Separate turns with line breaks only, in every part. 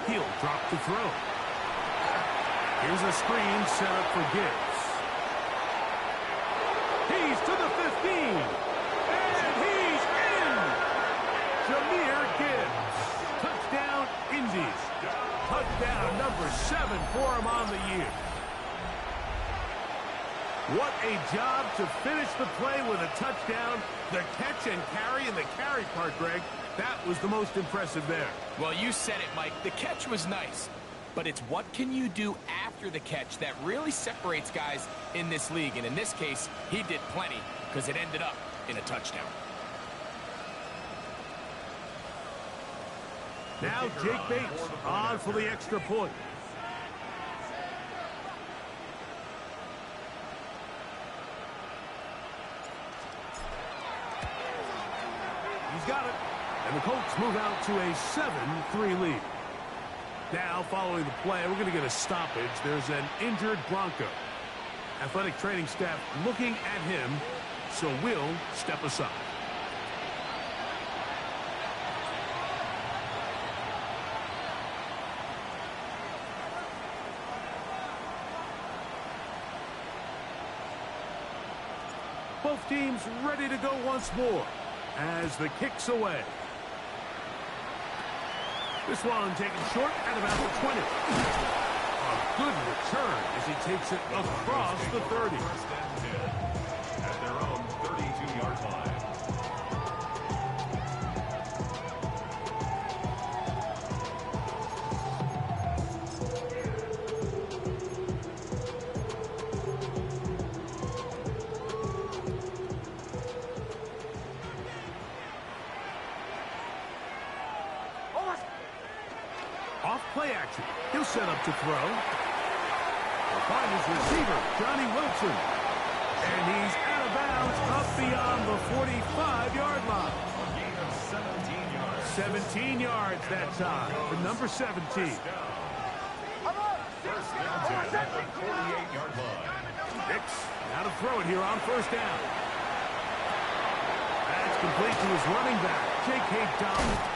He'll drop the throw. Here's a screen set up for Gibbs. He's to the 15. And he's in. Jahmyr Gibbs. Touchdown, Indies. Touchdown number 7 for him on the year. What a job to finish the play with a touchdown. The catch and carry, and the carry part, Greg, that was the most impressive there.
Well, you said it, Mike. The catch was nice. But it's what can you do after the catch that really separates guys in this league. And in this case, he did plenty because it ended up in a touchdown.
Now Jake Bates on for the extra point. He's got it. And the Colts move out to a 7-3 lead. Now, following the play, we're going to get a stoppage. There's an injured Bronco. Athletic training staff looking at him, so we'll step aside. Both teams ready to go once more as the kick's away. This one taken short at about the 20. A good return as he takes it across the 30.
At their own 32-yard line.
Off play action. He'll set up to throw. He'll find his receiver, Johnny Wilson. And he's out of bounds up beyond the 45-yard line. 17 yards that time for number 17.
First down at the 48-yard line.
Hicks now to throw it here on first down. That's complete to his running back, J.K. Dobbins.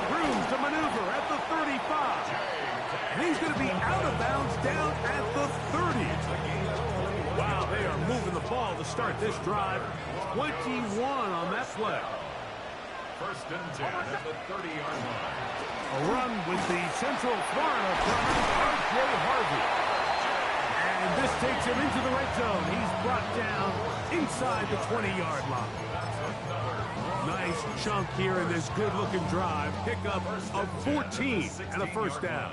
Room to maneuver at the 35. And he's going to be out of bounds down at the 30. Wow, they are moving the ball to start this drive. 21 on that play.
First and 10 at the 30-yard line.
A run with the Central Florida runner, R.J. Harvey. And this takes him into the red zone. He's brought down inside the 20-yard line. Nice chunk here in this good-looking drive. Pickup of 14 and a first down.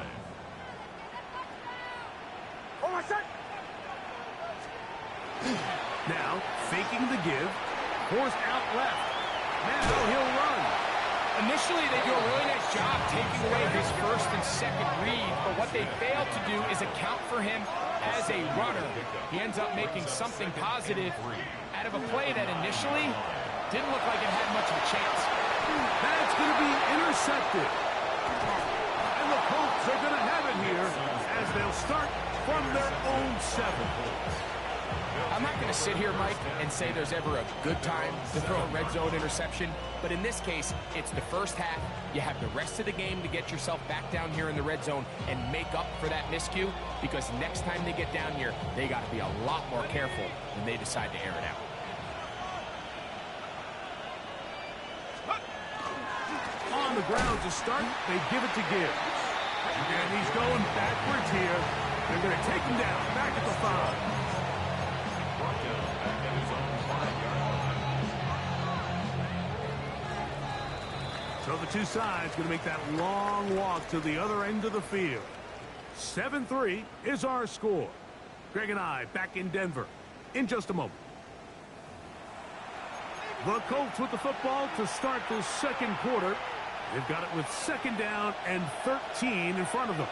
Now, faking the give. Forced out left. Now he'll run.
Initially, they do a really nice job taking away his first and second read, but what they fail to do is account for him as a runner. He ends up making something positive out of a play that initially didn't look like it had much of a chance.
That's going to be intercepted. And the Colts are going to have it here as they'll start from their own 7.
I'm not going to sit here, Mike, and say there's ever a good time to throw a red zone interception, but in this case, it's the first half. You have the rest of the game to get yourself back down here in the red zone and make up for that miscue, because next time they get down here, they got to be a lot more careful when they decide to air it out.
On the ground to start, they give it to Gibbs. And he's going backwards here. They're going to take him down, back at the 5. So the two sides going to make that long walk to the other end of the field. 7-3 is our score. Greg and I back in Denver in just a moment. The Colts with the football to start the second quarter. They've got it with second down and 13 in front of them.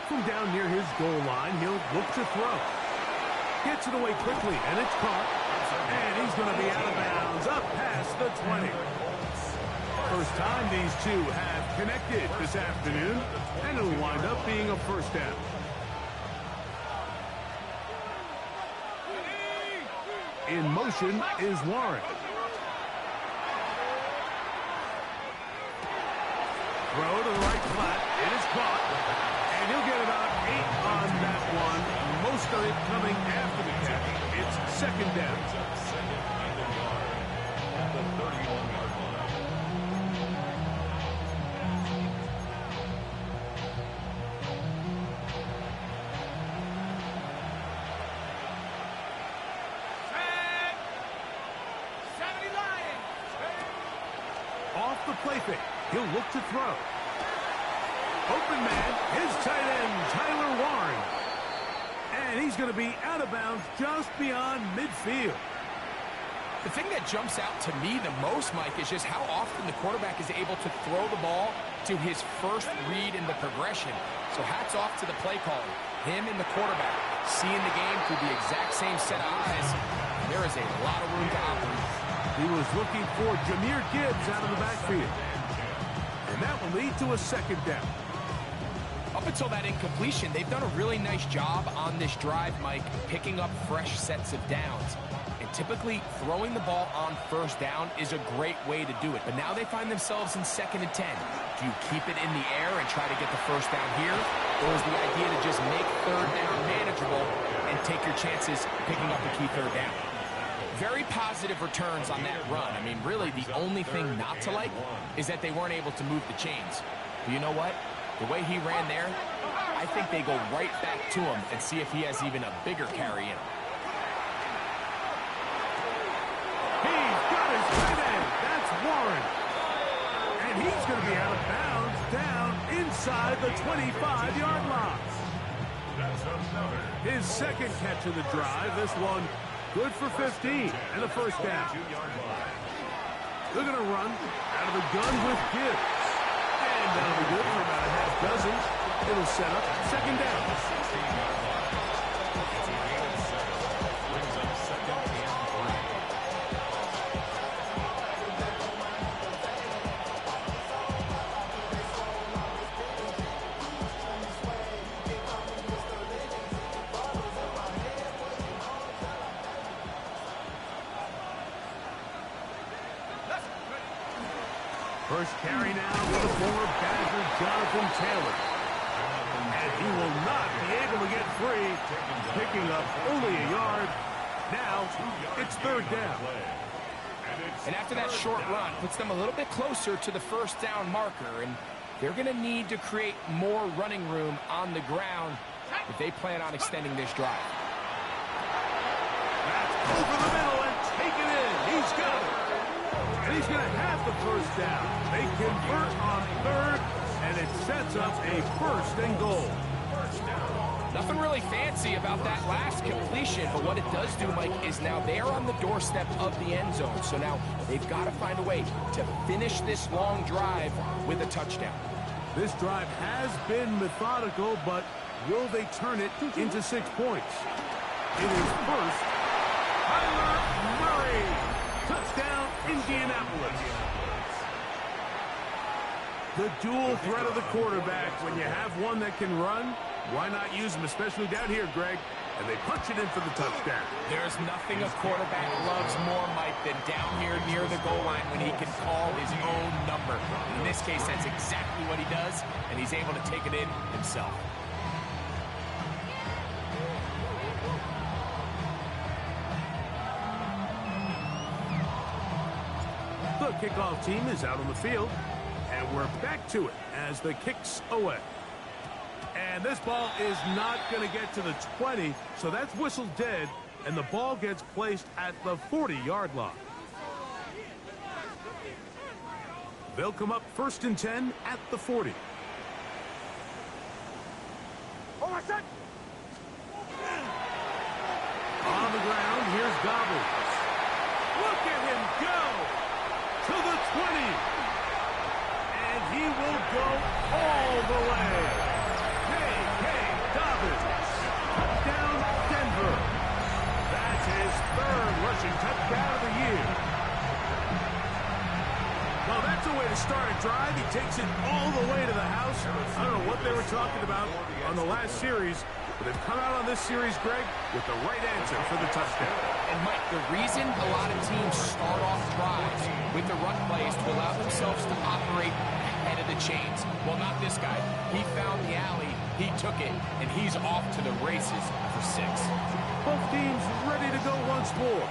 From down near his goal line, he'll look to throw. Gets it away quickly, and it's caught. And he's going to be out of bounds up past the 20. First time these two have connected this afternoon, and it'll wind up being a first down. In motion is Warren. Throw to the right flat. It is caught. And he'll get about 8 on that one. Most of it coming after the catch. It's second down.
At the 31-yard line.
Off the play fake. He'll look to throw. Open man, his tight end, Tyler Warren. And he's going to be out of bounds just beyond midfield.
The thing that jumps out to me the most, Mike, is just how often the quarterback is able to throw the ball to his first read in the progression. So hats off to the play caller. Him and the quarterback seeing the game through the exact same set of eyes. There is a lot of room to operate.
He was looking for Jahmyr Gibbs out of the backfield. And that will lead to a second down.
Up until that incompletion, they've done a really nice job on this drive, Mike, picking up fresh sets of downs. And typically, throwing the ball on first down is a great way to do it. But now they find themselves in 2nd and 10. Do you keep it in the air and try to get the first down here? Or is the idea to just make third down manageable and take your chances picking up the key third down? Very positive returns on that run. I mean, really, the only thing not to like is that they weren't able to move the chains. But you know what? The way he ran there, I think they go right back to him and see if he has even a bigger carry in him.
He's got his tight end. That's Warren. And he's going to be out of bounds down inside the 25-yard line. His second catch of the drive. This one good for 15 and a first down. They're going to run out of the gun with Gibbs. And that'll be good for about a half dozen. It'll set up second down. First carry now for the former Badger, Jonathan Taylor. And he will not be able to get free, picking up only a yard. Now it's third down.
And after that short run, puts them a little bit closer to the first down marker. And they're going to need to create more running room on the ground if they plan on extending this drive.
That's over the middle and take it in. He's got it. And he's going to have the first down. They convert on third, and it sets up a first and goal.
Nothing really fancy about that last completion, but what it does do, Mike, is now they are on the doorstep of the end zone. So now they've got to find a way to finish this long drive with a touchdown.
This drive has been methodical, but will they turn it into 6 points? It is first, Kyler Murray. Touchdown, Indianapolis. The dual threat of the quarterback. When you have one that can run, why not use him, especially down here, Greg? And they punch it in for the touchdown.
There's nothing a quarterback loves more, Mike, than down here near the goal line when he can call his own number. In this case, that's exactly what he does, and he's able to take it in himself.
The kickoff team is out on the field, and we're back to it as the kick's away. And this ball is not going to get to the 20, so that's whistled dead, and the ball gets placed at the 40-yard line. They'll come up 1st and 10 at the 40. On the ground, here's Gobbles. Look at him go to the 20. And he will go all the way. Touchdown, Denver. That's his 3rd rushing touchdown of the year. Well, that's a way to start a drive. He takes it all the way to the house. I don't know what they were talking about on the last series, But they've come out on this series, Greg, with the right answer for the touchdown.
And, Mike, the reason a lot of teams start off drives with the run plays to allow themselves to operate ahead of the chains. Well, not this guy. He found the alley, he took it, and he's off to the races for 6.
Both teams ready to go once more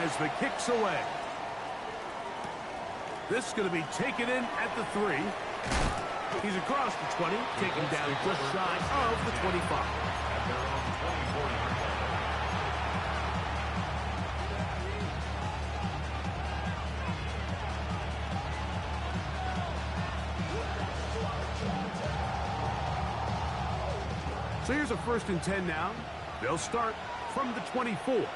as the kick's away. This is going to be taken in at the 3. He's across the 20, taken down just shy of the 25. So here's a 1st and 10 now. They'll start from the 24.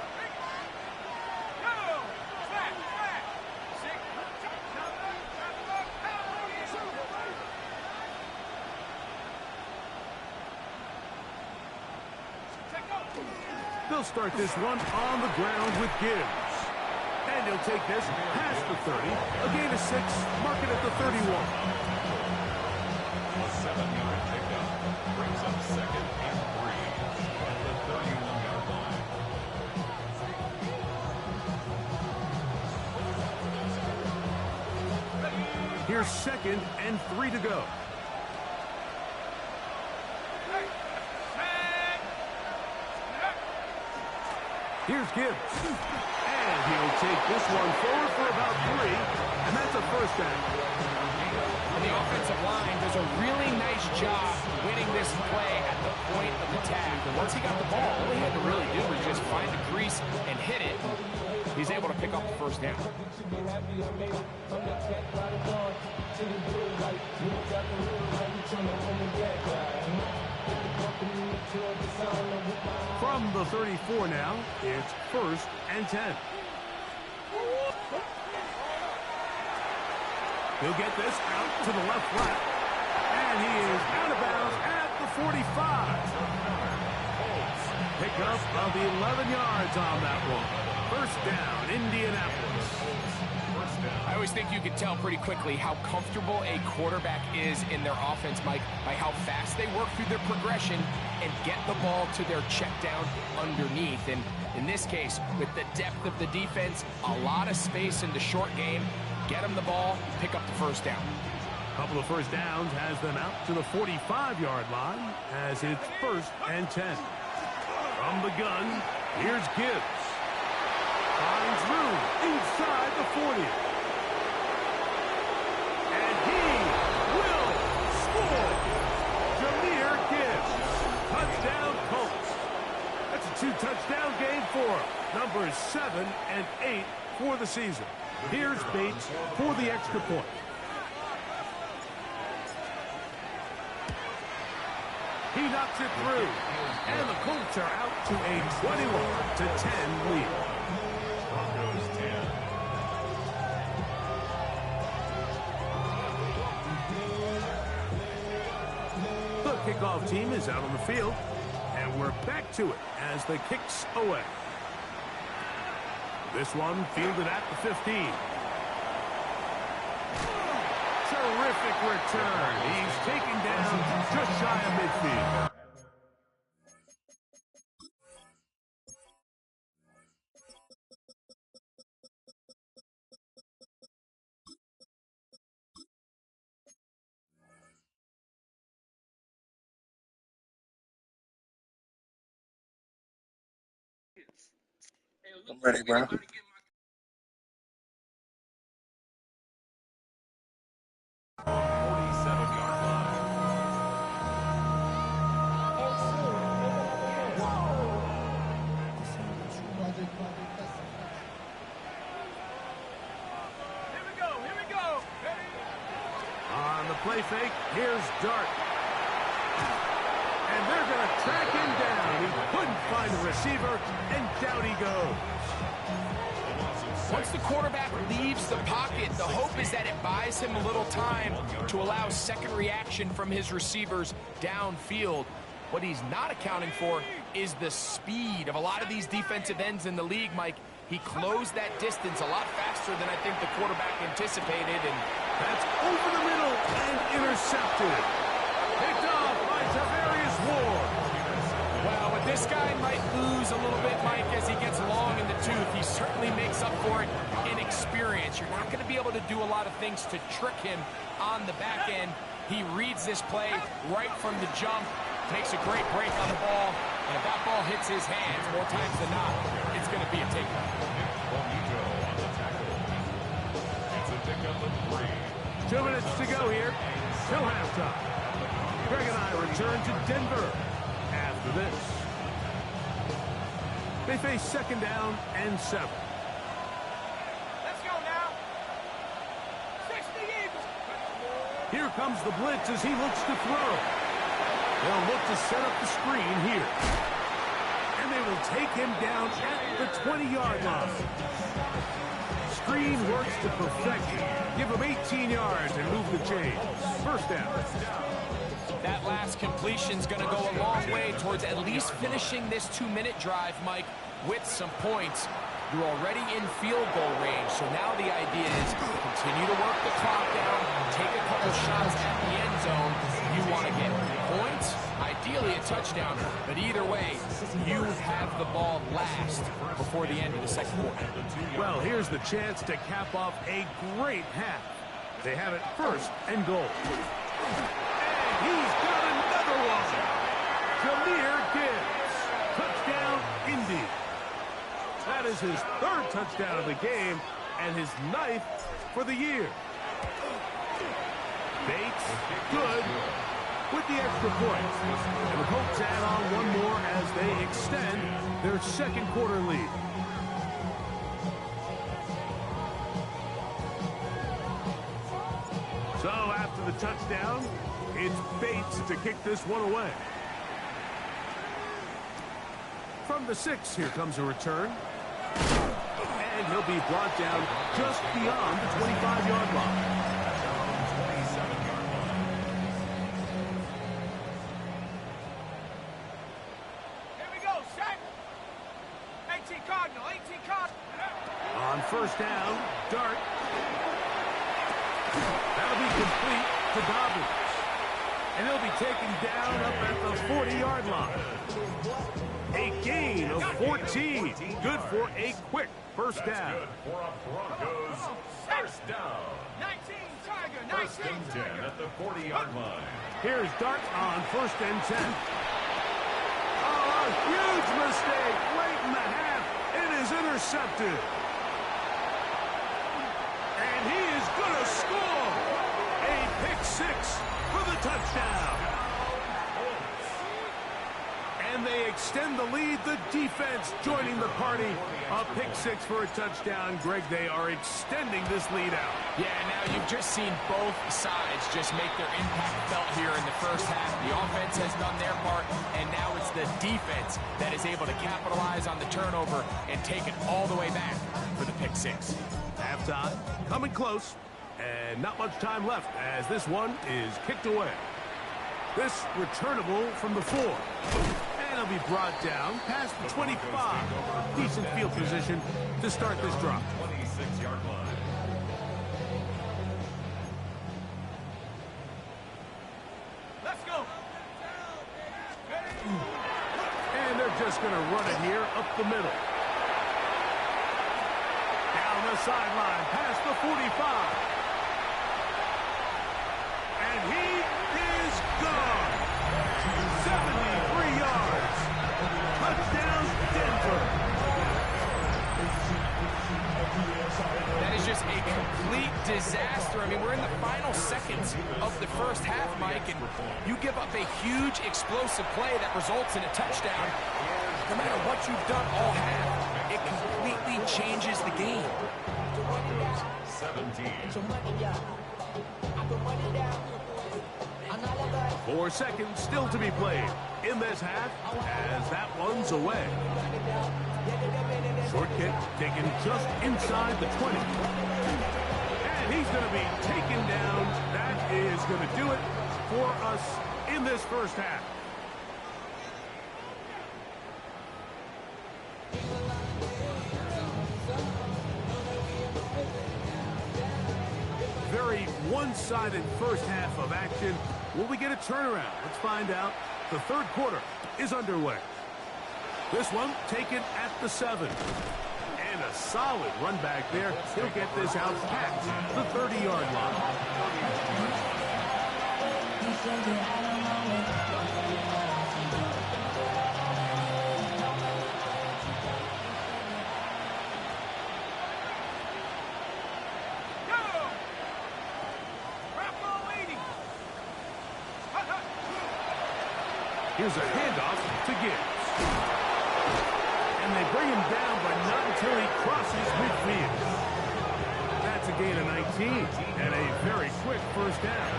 They'll start this one on the ground with Gibbs. And he'll take this past the 30. A gain of 6, mark it at the 31.
A 7-yard pickup brings up 2nd and 3 at the 31-yard line.
Here's 2nd and 3 to go. Here's Gibbs. And he'll take this one forward for about 3. And that's a 1st down.
And the offensive line does a really nice job winning this play at the point of attack. And once he got the ball, all he had to really do was just find the crease and hit it. He's able to pick up the 1st down.
From the 34 now, it's 1st and 10. He'll get this out to the left flat. And he is out of bounds at the 45. Pickup of 11 yards on that one. 1st down, Indianapolis.
I always think you can tell pretty quickly how comfortable a quarterback is in their offense, Mike, by how fast they work through their progression and get the ball to their check down underneath. And in this case, with the depth of the defense, a lot of space in the short game, get them the ball, pick up the 1st down.
A couple of 1st downs has them out to the 45-yard line as it's 1st and 10. From the gun, here's Gibbs. Finds room inside the 40. And he will score. Jahmyr Gibbs. Touchdown Colts. That's a 2-touchdown game for him. Numbers 7 and 8 for the season. Here's Bates for the extra point. He knocks it through. And the Colts are out to a 21-10 lead.
Broncos 10.
The kickoff team is out on the field. And we're back to it as the kick's away. This one fielded at the 15. Terrific return. He's taken down just shy of midfield.
I'm ready, bro.
47-yard line.
On the play fake, here's Dart. And they're going to track him down. He couldn't find the receiver, and down he goes.
Once the quarterback leaves the pocket, the hope is that it buys him a little time to allow second reaction from his receivers downfield. What he's not accounting for is the speed of a lot of these defensive ends in the league, Mike. He closed that distance a lot faster than I think the quarterback anticipated. And
that's over the middle and intercepted. Picked off by Tavarius Ward.
This guy might lose a little bit, Mike, as he gets long in the tooth. He certainly makes up for it in experience. You're not going to be able to do a lot of things to trick him on the back end. He reads this play right from the jump, makes a great break on the ball, and if that ball hits his hands more times than not, it's going to be a takedown.
It's a pickup of 3.
2 minutes to go here till halftime. Greg and I return to Denver after this. They face 2nd down and 7.
Let's go now. 60 Eagles.
Here comes the blitz as he looks to throw. They'll look to set up the screen here. And they will take him down at the 20-yard line. Screen works to perfection. Give him 18 yards and move the chains. First down.
That last completion's going to go a long way towards at least finishing this 2-minute drive, Mike, with some points. You're already in field goal range, so now the idea is continue to work the clock down, take a couple shots at the end zone. You want to get points, ideally a touchdown, but either way, you have the ball last before the end of the second quarter.
Well, here's the chance to cap off a great half. They have it 1st and goal. And he's got another one. Jahmyr Gibbs. Touchdown, Indy. That is his 3rd touchdown of the game and his 9th for the year. Bates, good, with the extra point. And the Colts add on one more as they extend their 2nd quarter lead. So after the touchdown, it's Bates to kick this one away. From the 6, here comes a return. And he'll be brought down just beyond the 25-yard line.
Here we go, set. 18 Cardinal, 18 Cardinal.
On 1st down, Dart. That'll be complete to Dobbins. And he'll be taken down up at the 40-yard line. A gain of 14. Good for a quick 1st down.
Good for a Broncos 1st down.
19 Tiger,
1st
19
and 10
Tiger.
at the 40-yard line.
Here's Dart on 1st and 10. Oh, a huge mistake late in the half. It is intercepted. And he is going to score. A pick 6 for the touchdown. And they extend the lead. The defense joining the party. A pick 6 for a touchdown. Greg, they are extending this lead out.
Yeah, now you've just seen both sides just make their impact felt here in the 1st half. The offense has done their part, and now it's the defense that is able to capitalize on the turnover and take it all the way back for the pick 6.
Halftime coming close, and not much time left as this one is kicked away. This returnable from the 4. And he'll be brought down past the 25. Decent field position to start this drive.
26-yard line.
Let's go.
And they're just going to run it here up the middle. Down the sideline past the 45. And he is gone. 73 yards. Touchdown, Denver.
That is just a complete disaster. I mean, we're in the final seconds of the 1st half, Mike, and you give up a huge explosive play that results in a touchdown. No matter what you've done all half, it completely changes the game.
17.
4 seconds still to be played in this half as that one's away. Short kick taken just inside the 20. And he's going to be taken down. That is going to do it for us in this 1st half. Very one-sided 1st half of action. Will we get a turnaround? Let's find out. The 3rd quarter is underway. This one taken at the 7. And a solid run back there. He'll get this out past the 30-yard line. Here's a handoff to Gibbs. And they bring him down, but not until he crosses midfield. That's a gain of 19 and a very quick first down.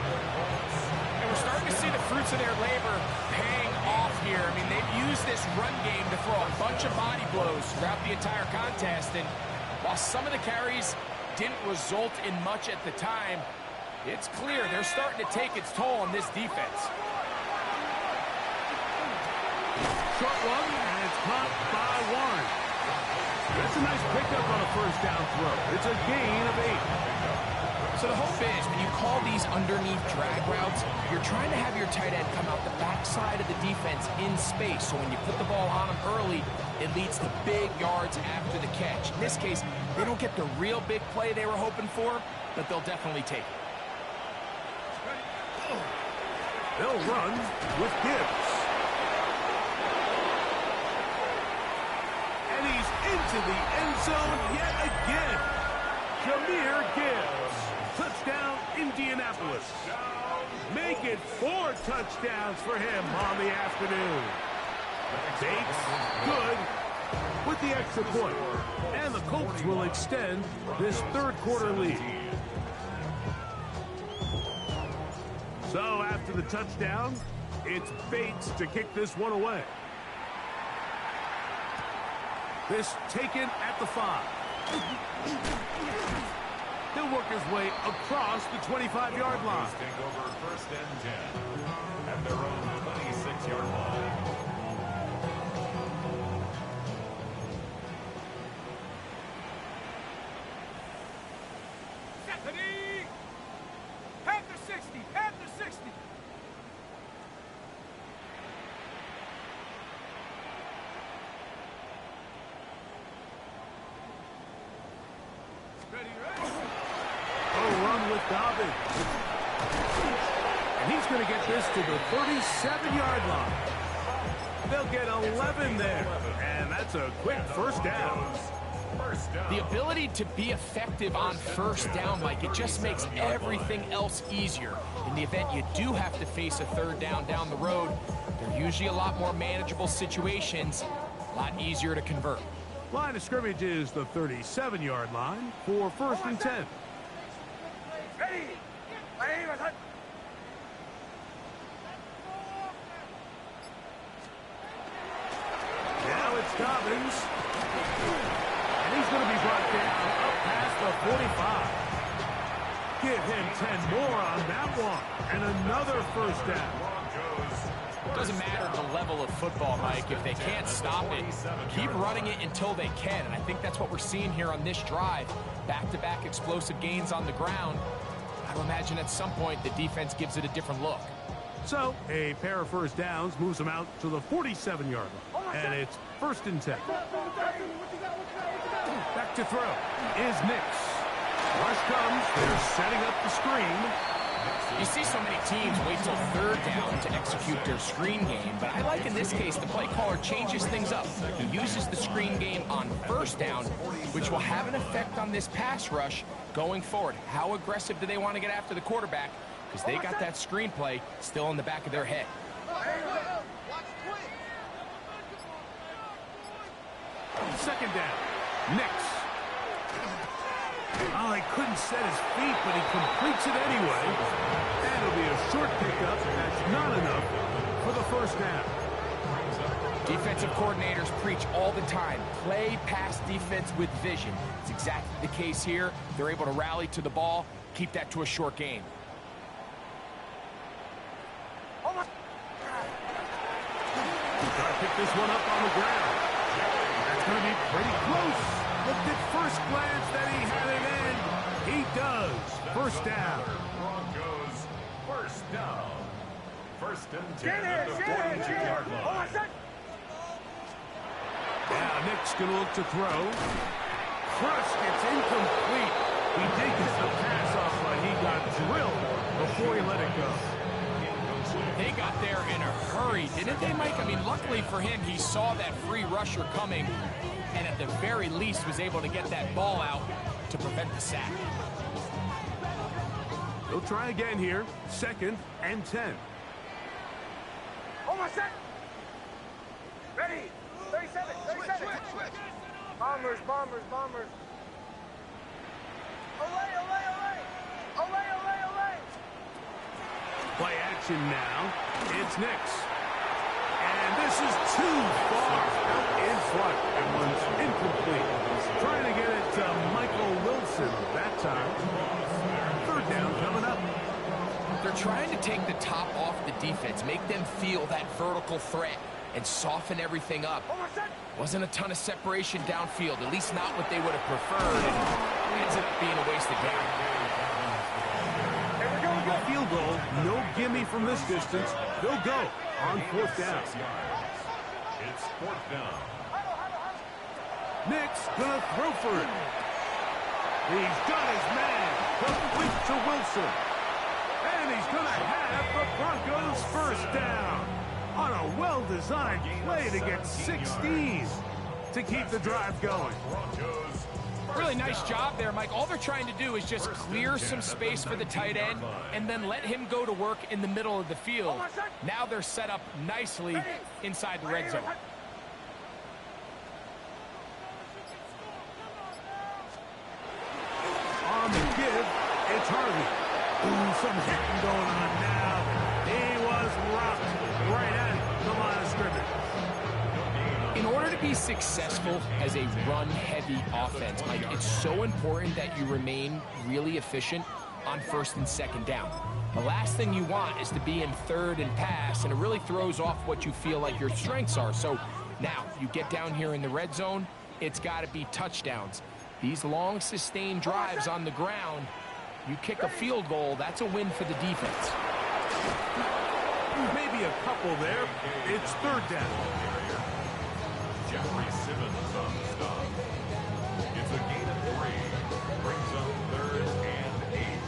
And we're starting to see the fruits of their labor paying off here. I mean, they've used this run game to throw a bunch of body blows throughout the entire contest. And while some of the carries didn't result in much at the time, it's clear they're starting to take its toll on this defense.
Short one, and it's caught by Warren. That's a nice pickup on a first down throw. It's a gain of 8.
So the hope is when you call these underneath drag routes, you're trying to have your tight end come out the backside of the defense in space. So when you put the ball on him early, it leads to big yards after the catch. In this case, they don't get the real big play they were hoping for, but they'll definitely take it.
They'll run with Gibbs. And he's into the end zone yet again. Jahmyr Gibbs. Touchdown, Indianapolis. Make it 4 touchdowns for him on the afternoon. Bates, good with the extra point. And the Colts will extend this third quarter lead. So after the touchdown, it's Bates to kick this one away. This taken at the 5. He'll work his way across the 25-yard line.
Take over first and 10 at their own 26-yard line.
Stephanie! Panther 60! Panther 60! Ready, ready?
Run with Dobbins. And he's going to get this to the 37-yard line. They'll get 11 there. And that's a quick first down.
The ability to be effective on first down, Mike, it just makes everything else easier. In the event you do have to face a third down the road, they're usually a lot more manageable situations, a lot easier to convert.
Line of scrimmage is the 37-yard line for first and 10.
Ready!
Now it's Dobbins. And he's going to be brought down up past the 45. Give him 10 more on that one. And another first down.
Doesn't matter the level of football, Mike. If they can't stop it, keep running it until they can. And I think that's what we're seeing here on this drive. Back-to-back explosive gains on the ground. I would imagine at some point the defense gives it a different look.
So a pair of first downs moves them out to the 47-yard line. And it's first and 10. Back to throw is Nix. Rush comes. They're setting up the screen.
You see so many teams wait till third down to execute their screen game, but I like in this case the play caller changes things up. He uses the screen game on first down, which will have an effect on this pass rush going forward. How aggressive do they want to get after the quarterback? Because they got that screenplay still in the back of their head.
Second down. Nix. Oh, he couldn't set his feet, but he completes it anyway. And it'll be a short pickup. That's not enough for the first down.
Defensive coordinators preach all the time, play pass defense with vision. It's exactly the case here. They're able to rally to the ball, keep that to a short game.
Try to pick this one up on the ground. That's going to be pretty close. Looked at first glance that he had it in. He does. First down.
Broncos, first down. First and 10 at the 42-yard line.
Nick's going to look to throw. Crushed, it's incomplete. He did get the pass off, but he got drilled before he let it go.
They got there in a hurry, didn't they, Mike? I mean, luckily for him, he saw that free rusher coming, and at the very least was able to get that ball out to prevent the sack.
They'll try again here. 2nd and 10.
Almost set. Ready. 37. 37. Bombers, bombers, bombers. Olay, olay, olay. Olay, olay, olay.
Play action now. It's Nick's. And this is too far out in front. That one's incomplete. Trying to get it to Michael Wilson that time. 3rd down coming up.
They're trying to take the top off the defense, make them feel that vertical threat, and soften everything up. Wasn't a ton of separation downfield, at least not what they would have preferred, and ends up being a wasted down.
A field goal, no gimme from this distance. They'll go on 4th down.
It's 4th down.
Nick's gonna throw for it. He's got his man. Complete to Wilson. And he's gonna have the Broncos 1st down. On a well-designed play to get 16 to keep the drive going.
Really nice job there, Mike. All they're trying to do is just clear some space for the tight end and then let him go to work in the middle of the field. Now they're set up nicely inside the red zone.
On the give, it's Harvey. Ooh, some hitting going on now. He was rocked right at the line of scrimmage.
In order to be successful as a run-heavy offense, Mike, it's so important that you remain really efficient on 1st and 2nd down. The last thing you want is to be in 3rd and pass, and it really throws off what you feel like your strengths are. So now you get down here in the red zone, it's got to be touchdowns. These long, sustained drives on the ground, you kick a field goal, that's a win for the defense.
Maybe a couple there. It's 3rd down.
Jeffrey Simmons on the stop. It's a gain of 3. Brings up 3rd and 8.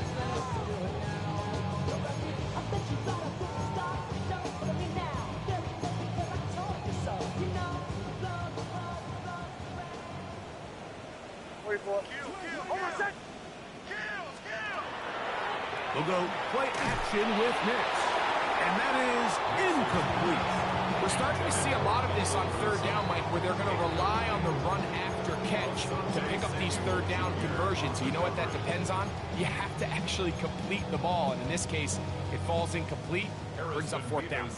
We'll go play action with Nick's. And that is incomplete.
We're starting to see a lot of this on 3rd down, Mike, where they're going to rely on the run after catch to pick up these 3rd down conversions. So you know what that depends on? You have to actually complete the ball. And in this case, it falls incomplete, brings up 4th down.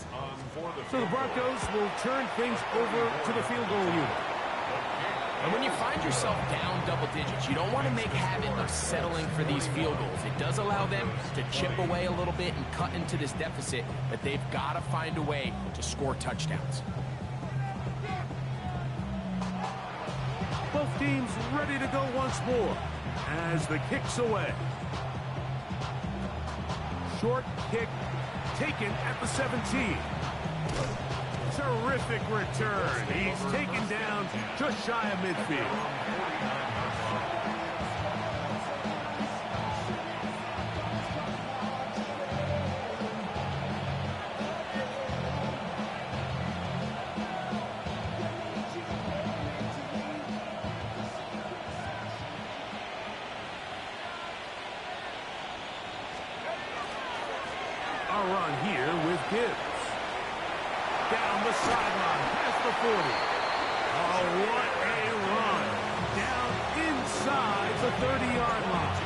So the Broncos will turn things over to the field goal unit.
And when you find yourself down double digits, you don't want to make habit of settling for these field goals. It does allow them to chip away a little bit and cut into this deficit, but they've got to find a way to score touchdowns.
Both teams ready to go once more as the kick's away. Short kick taken at the 17. Terrific return. He's taken down just shy of midfield. A run here with Gibbs. Down the sideline, past the 40. Oh, what a run. Down inside the 30-yard line.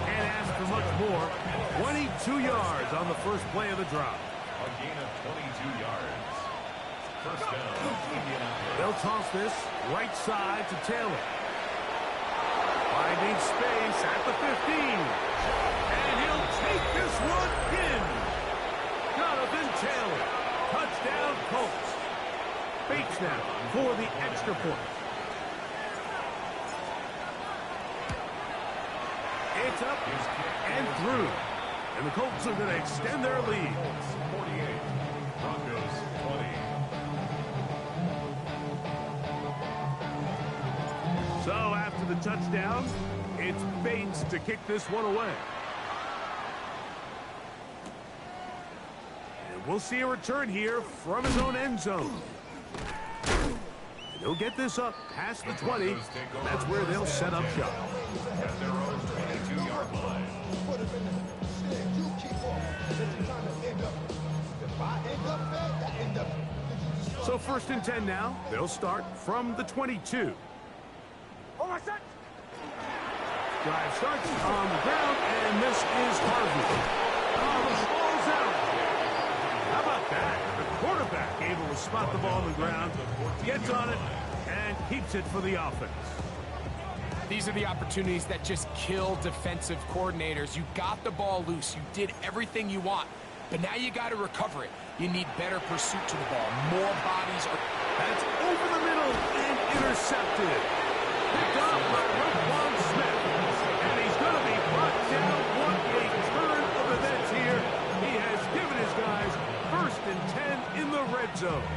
Can't ask for much more. 22 yards on the first play of the drive.
A gain of 22 yards. 1st down.
They'll toss this right side to Taylor. Finding space at the 15. And he'll take this one in. Jonathan Taylor. Touchdown Colts. Bates now for the extra point. It's up and through. And the Colts are going to extend their lead.
48. Broncos 20.
So after the touchdown, it's Bates to kick this one away. And we'll see a return here from his own end zone. And he'll get this up past the 20. That's where they'll set up shop.
At their own 22-yard line.
So 1st and 10 now. They'll start from the 22.
Oh, my son!
Drive starts on the ground, and this is Harvey. Oh, the ball's out. How about that? The quarterback able to spot the ball on the ground, gets on it, and keeps it for the offense.
These are the opportunities that just kill defensive coordinators. You got the ball loose. You did everything you want. But now you got to recover it. You need better pursuit to the ball. More bodies are...
That's over the middle and intercepted. Picked up by Roquan Smith. And he's going to be brought down. What a turn of events here. He has given his guys 1st and 10 in the red zone.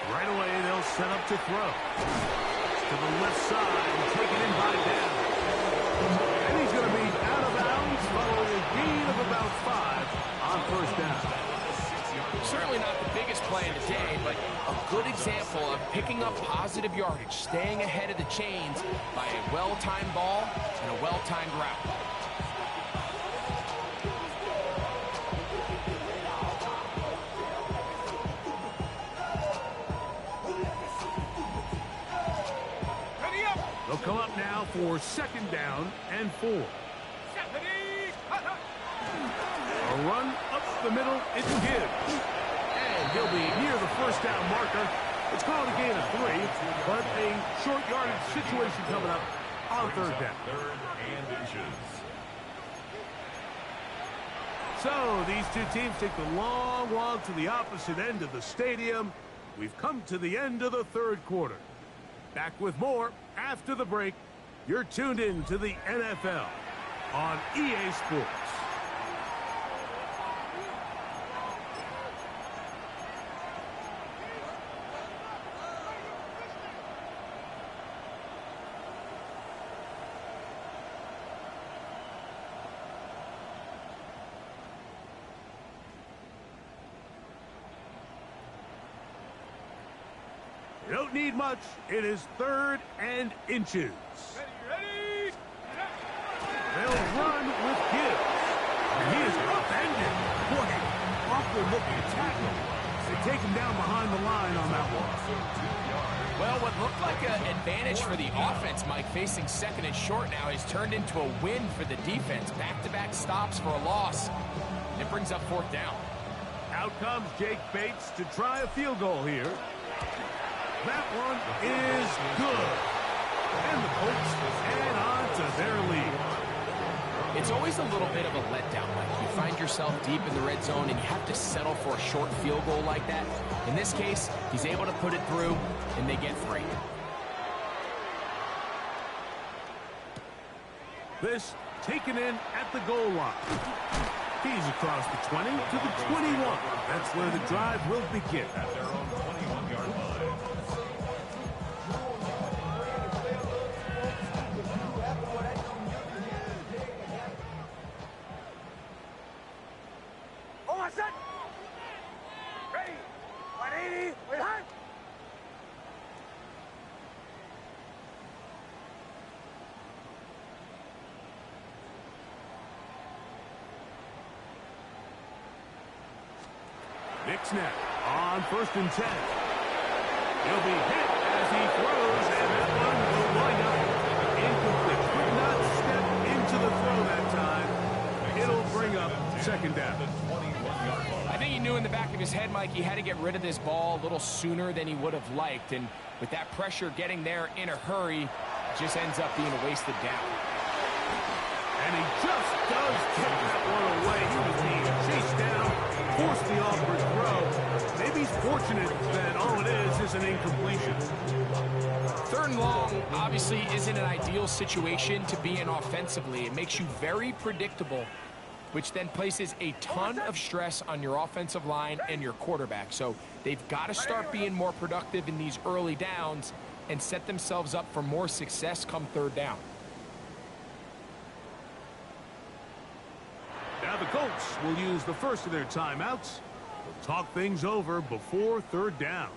Right away, they'll set up to throw. To the left side and taken in by down. And he's going to be out of bounds following a gain of about 5 on 1st down.
Certainly not the biggest play of the day, but a good example of picking up positive yardage, staying ahead of the chains by a well-timed ball and a well-timed route.
They'll come up now for 2nd down and 4. A run up the middle, it's Gibbs. And he'll be near the 1st down marker. It's called a gain of 3, but a short yardage situation coming up on 3rd down.
3rd and inches.
So these two teams take the long walk to the opposite end of the stadium. We've come to the end of the 3rd quarter. Back with more after the break. You're tuned in to the NFL on EA Sports. You don't need much. It is 3rd and inches.
Ready?
They'll run with Gibbs. And he is upended. What an awkward-looking tackle. They take him down behind the line on that one.
Well, what looked like an advantage for the offense, Mike, facing 2nd and short now, has turned into a win for the defense. Back-to-back stops for a loss. And it brings up 4th down.
Out comes Jake Bates to try a field goal here. That one is good. And the Colts add on to their lead.
It's always a little bit of a letdown, Mike. You find yourself deep in the red zone and you have to settle for a short field goal like that. In this case, he's able to put it through, and they get 3.
This taken in at the goal line. He's across the 20 to the 21. That's where the drive will begin.
At their own 21-yard line.
Oh, my son! Ready? 180, wait, hard!
Big snap on 1st and 10. He'll be hit as he throws, and that one will wind up incomplete. Could not step into the throw that time. It'll bring up 2nd down.
I think he knew in the back of his head, Mike, he had to get rid of this ball a little sooner than he would have liked. And with that pressure getting there in a hurry, it just ends up being a wasted down.
And he just does take that one away. He was being chased down, forced the awkward throw. Maybe he's fortunate that all it is an incompletion.
3rd and long obviously isn't an ideal situation to be in offensively. It makes you very predictable which then places a ton of stress on your offensive line and your quarterback. So they've got to start being more productive in these early downs and set themselves up for more success come third down.
Now the Colts will use the first of their timeouts. They'll talk things over before third down.